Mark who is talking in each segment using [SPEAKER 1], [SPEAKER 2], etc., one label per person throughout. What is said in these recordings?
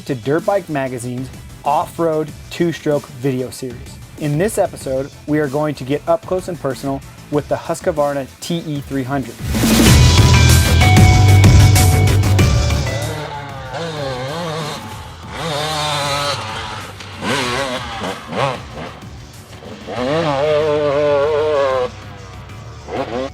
[SPEAKER 1] Welcome to Dirtbike Magazine's Off-Road Two-Stroke video series. In this episode, we are going to get up close and personal with the Husqvarna TE300.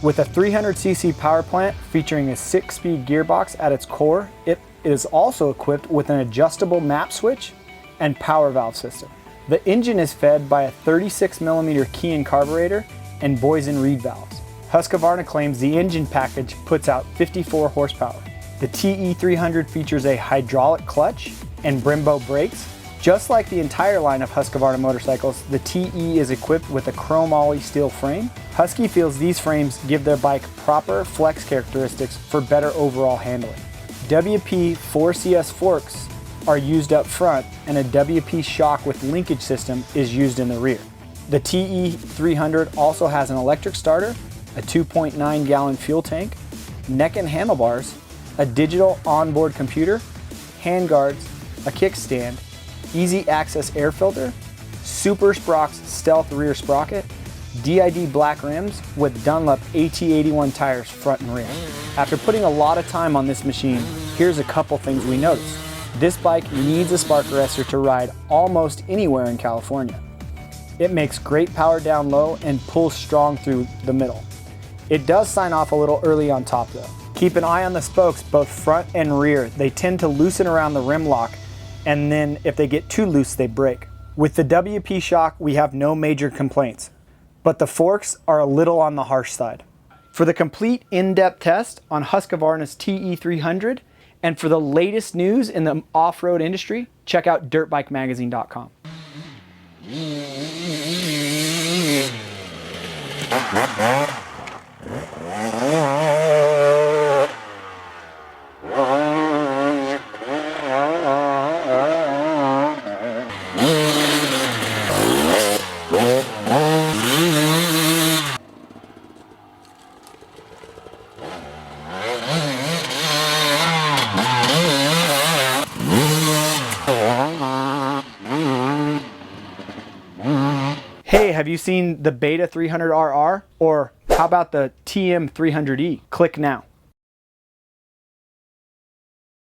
[SPEAKER 1] With a 300cc power plant featuring a 6-speed gearbox at its core, it is also equipped with an adjustable map switch and power valve system. The engine is fed by a 36mm key-in carburetor and Boysen reed valves. Husqvarna claims the engine package puts out 54 horsepower. The TE300 features a hydraulic clutch and Brembo brakes. Just like the entire line of Husqvarna motorcycles, the TE is equipped with a chrome ollie steel frame. Husky feels these frames give their bike proper flex characteristics for better overall handling. WP 4CS forks are used up front, and a WP shock with linkage system is used in the rear. The TE300 also has an electric starter, a 2.9 gallon fuel tank, Nekken handlebars, a digital onboard computer, handguards, a kickstand, easy access air filter, Super Sprox stealth rear sprocket, DID black rims with Dunlop AT81 tires front and rear. After putting a lot of time on this machine, here's a couple things we noticed. This bike needs a spark arrestor to ride almost anywhere in California. It makes great power down low and pulls strong through the middle. It does sign off a little early on top though. Keep an eye on the spokes, both front and rear. They tend to loosen around the rim lock, and then if they get too loose, they break. With the WP shock, we have no major complaints, but the forks are a little on the harsh side. For the complete in-depth test on Husqvarna's TE300, and for the latest news in the off-road industry, check out dirtbikemagazine.com. Hey, have you seen the Beta 300RR? Or how about the TM300E? Click now.